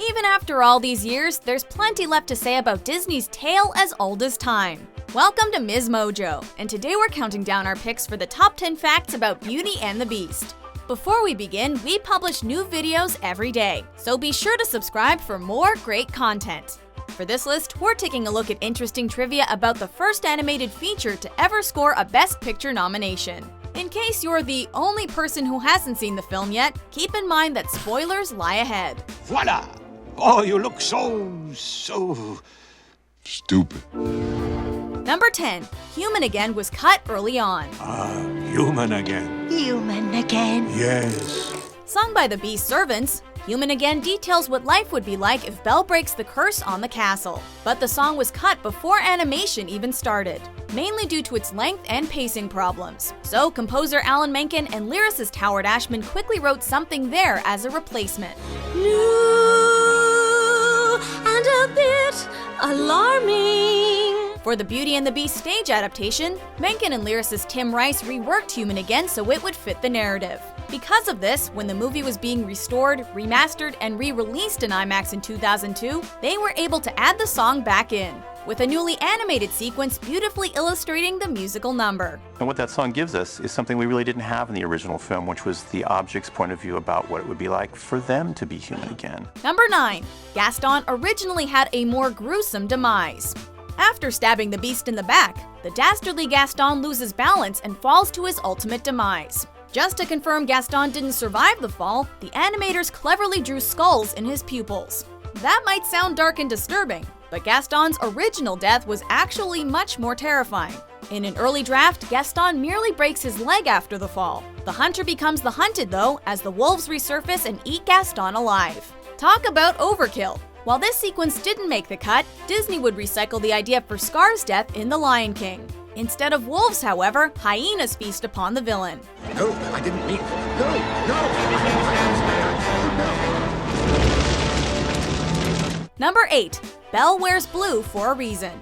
Even after all these years, there's plenty left to say about Disney's tale as old as time. Welcome to MsMojo, and today we're counting down our picks for the top 10 facts about Beauty and the Beast. Before we begin, we publish new videos every day, so be sure to subscribe for more great content. For this list, we're taking a look at interesting trivia about the first animated feature to ever score a Best Picture nomination. In case you're the only person who hasn't seen the film yet, keep in mind that spoilers lie ahead. Voila! Oh, you look so stupid. Number 10. Human Again was cut early on. Human again. Human again. Yes. Sung by the Beast's servants, Human Again details what life would be like if Belle breaks the curse on the castle. But the song was cut before animation even started, mainly due to its length and pacing problems. So composer Alan Menken and lyricist Howard Ashman quickly wrote something there as a replacement. New and a bit alarming. For the Beauty and the Beast stage adaptation, Menken and lyricist Tim Rice reworked Human Again so it would fit the narrative. Because of this, when the movie was being restored, remastered, and re-released in IMAX in 2002, they were able to add the song back in, with a newly animated sequence beautifully illustrating the musical number. And what that song gives us is something we really didn't have in the original film, which was the object's point of view about what it would be like for them to be human again. Number 9. Gaston originally had a more gruesome demise. After stabbing the Beast in the back, the dastardly Gaston loses balance and falls to his ultimate demise. Just to confirm Gaston didn't survive the fall, the animators cleverly drew skulls in his pupils. That might sound dark and disturbing, but Gaston's original death was actually much more terrifying. In an early draft, Gaston merely breaks his leg after the fall. The hunter becomes the hunted though, as the wolves resurface and eat Gaston alive. Talk about overkill! While this sequence didn't make the cut, Disney would recycle the idea for Scar's death in The Lion King. Instead of wolves, however, hyenas feast upon the villain. No, I didn't mean it. No! Number 8. Belle Wears Blue for a reason.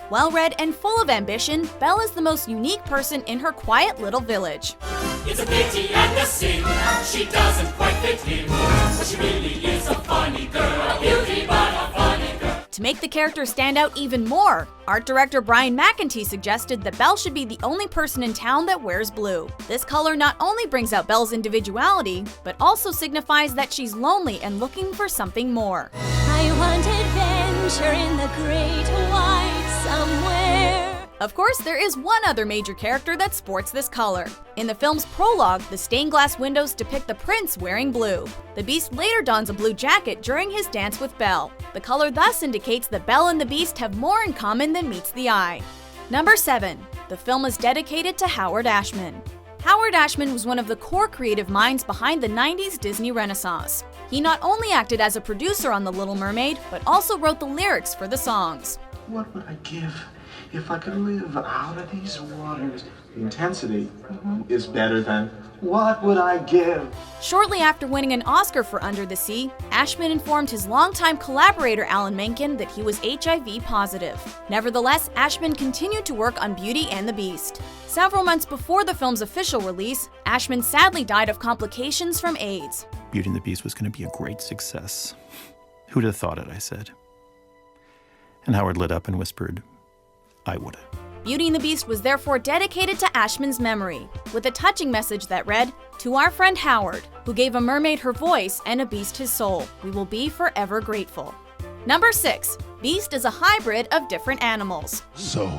Well-read and full of ambition, Belle is the most unique person in her quiet little village. It's a pity and a sin, she doesn't quite fit him. She really is a funny girl, a beauty but a funny girl. To make the character stand out even more, art director Brian McEntee suggested that Belle should be the only person in town that wears blue. This color not only brings out Belle's individuality, but also signifies that she's lonely and looking for something more. I want adventure in the great white somewhere. Of course, there is one other major character that sports this color. In the film's prologue, the stained glass windows depict the prince wearing blue. The Beast later dons a blue jacket during his dance with Belle. The color thus indicates that Belle and the Beast have more in common than meets the eye. Number 7. The film is dedicated to Howard Ashman. Howard Ashman was one of the core creative minds behind the 90s Disney Renaissance. He not only acted as a producer on The Little Mermaid, but also wrote the lyrics for the songs. What would I give if I could live out of these waters? The intensity is better than what would I give? Shortly after winning an Oscar for Under the Sea, Ashman informed his longtime collaborator Alan Menken that he was HIV positive. Nevertheless, Ashman continued to work on Beauty and the Beast. Several months before the film's official release, Ashman sadly died of complications from AIDS. Beauty and the Beast was going to be a great success. Who'd have thought it, I said. And Howard lit up and whispered, I woulda. Beauty and the Beast was therefore dedicated to Ashman's memory, with a touching message that read, "To our friend Howard, who gave a mermaid her voice and a beast his soul, we will be forever grateful." Number 6. Beast is a hybrid of different animals. So,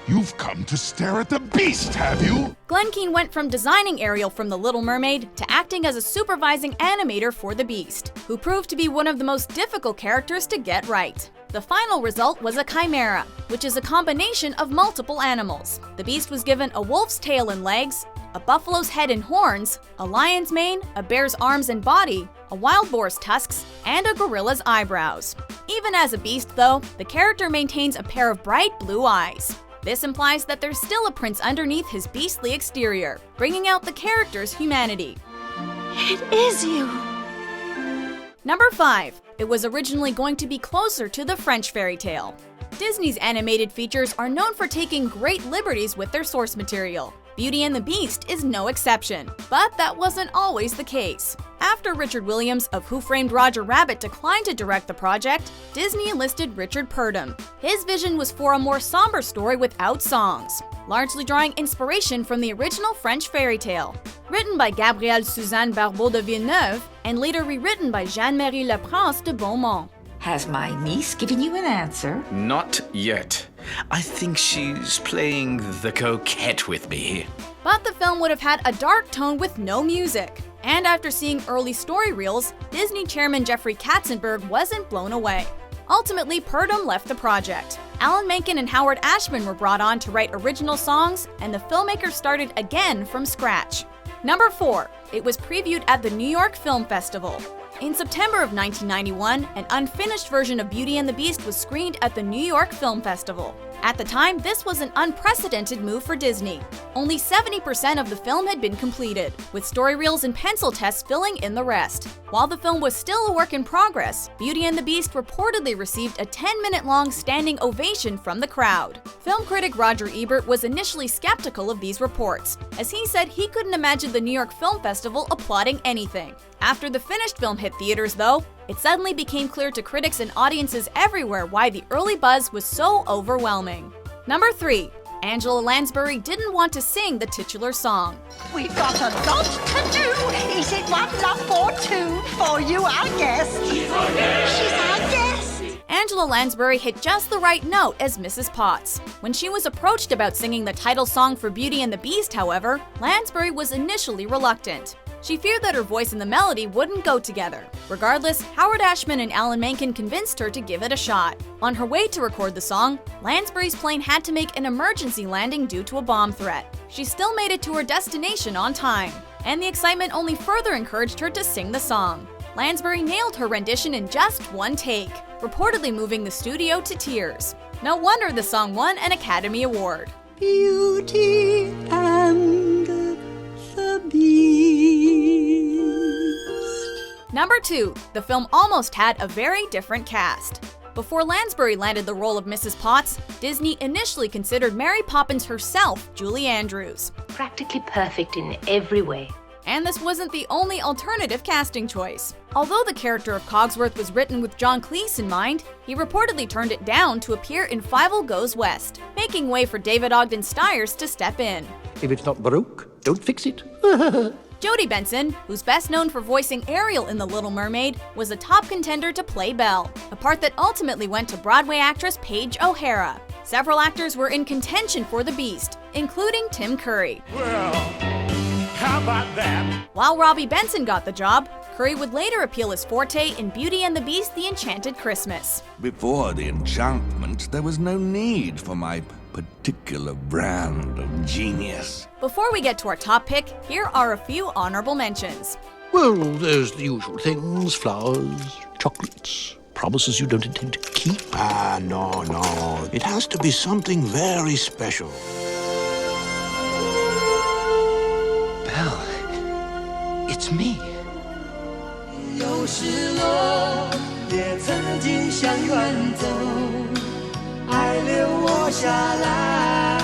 you've come to stare at the Beast, have you? Glen Keane went from designing Ariel from The Little Mermaid to acting as a supervising animator for the Beast, who proved to be one of the most difficult characters to get right. The final result was a chimera, which is a combination of multiple animals. The Beast was given a wolf's tail and legs, a buffalo's head and horns, a lion's mane, a bear's arms and body, a wild boar's tusks, and a gorilla's eyebrows. Even as a beast, though, the character maintains a pair of bright blue eyes. This implies that there's still a prince underneath his beastly exterior, bringing out the character's humanity. It is you. Number 5. It was originally going to be closer to the French fairy tale. Disney's animated features are known for taking great liberties with their source material. Beauty and the Beast is no exception, but that wasn't always the case. After Richard Williams of Who Framed Roger Rabbit declined to direct the project, Disney enlisted Richard Purdum. His vision was for a more somber story without songs, largely drawing inspiration from the original French fairy tale. Written by Gabrielle Suzanne Barbeau de Villeneuve and later rewritten by Jeanne-Marie Laprince de Beaumont. Has my niece given you an answer? Not yet. I think she's playing the coquette with me. But the film would have had a dark tone with no music. And after seeing early story reels, Disney chairman Jeffrey Katzenberg wasn't blown away. Ultimately, Purdum left the project. Alan Menken and Howard Ashman were brought on to write original songs, and the filmmakers started again from scratch. Number 4. It was previewed at the New York Film Festival. In September of 1991, an unfinished version of Beauty and the Beast was screened at the New York Film Festival. At the time, this was an unprecedented move for Disney. Only 70% of the film had been completed, with story reels and pencil tests filling in the rest. While the film was still a work in progress, Beauty and the Beast reportedly received a 10-minute-long standing ovation from the crowd. Film critic Roger Ebert was initially skeptical of these reports, as he said he couldn't imagine the New York Film Festival applauding anything. After the finished film hit theaters, though, it suddenly became clear to critics and audiences everywhere why the early buzz was so overwhelming. Number 3. Angela Lansbury didn't want to sing the titular song. We've got a lot to do. Is it one lump or two? For you, I guess. She's our guest. Angela Lansbury hit just the right note as Mrs. Potts. When she was approached about singing the title song for Beauty and the Beast, however, Lansbury was initially reluctant. She feared that her voice and the melody wouldn't go together. Regardless, Howard Ashman and Alan Menken convinced her to give it a shot. On her way to record the song, Lansbury's plane had to make an emergency landing due to a bomb threat. She still made it to her destination on time, and the excitement only further encouraged her to sing the song. Lansbury nailed her rendition in just one take, reportedly moving the studio to tears. No wonder the song won an Academy Award. Beauty and the Beast. Number 2. The film almost had a very different cast. Before Lansbury landed the role of Mrs. Potts, Disney initially considered Mary Poppins herself, Julie Andrews. Practically perfect in every way. And this wasn't the only alternative casting choice. Although the character of Cogsworth was written with John Cleese in mind, he reportedly turned it down to appear in Fievel Goes West, making way for David Ogden Stiers to step in. If it's not broke, don't fix it. Jodi Benson, who's best known for voicing Ariel in The Little Mermaid, was a top contender to play Belle, a part that ultimately went to Broadway actress Paige O'Hara. Several actors were in contention for the Beast, including Tim Curry. Well, how about that? While Robbie Benson got the job, Curry would later appeal his forte in Beauty and the Beast: The Enchanted Christmas. Before the enchantment, there was no need for my particular brand of genius. Before we get to our top pick, here are a few honorable mentions. Well, there's the usual things: flowers, chocolates, promises you don't intend to keep. Ah, no. It has to be something very special. Belle, it's me. 有时落，也曾经想远走，爱留我下来。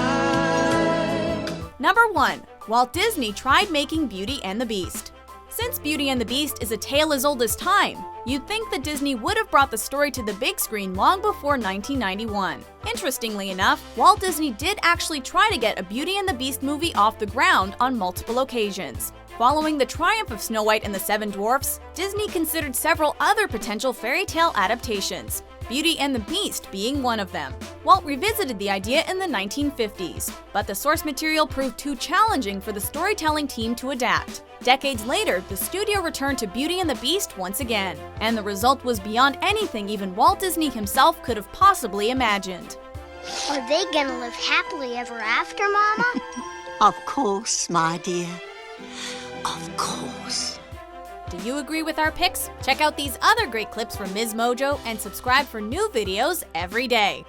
Number 1. Walt Disney tried making Beauty and the Beast. Since Beauty and the Beast is a tale as old as time, you'd think that Disney would have brought the story to the big screen long before 1991. Interestingly enough, Walt Disney did actually try to get a Beauty and the Beast movie off the ground on multiple occasions. Following the triumph of Snow White and the Seven Dwarfs, Disney considered several other potential fairy tale adaptations, Beauty and the Beast being one of them. Walt revisited the idea in the 1950s, but the source material proved too challenging for the storytelling team to adapt. Decades later, the studio returned to Beauty and the Beast once again, and the result was beyond anything even Walt Disney himself could have possibly imagined. Are they gonna live happily ever after, Mama? Of course, my dear. Of course. Do you agree with our picks? Check out these other great clips from MsMojo and subscribe for new videos every day.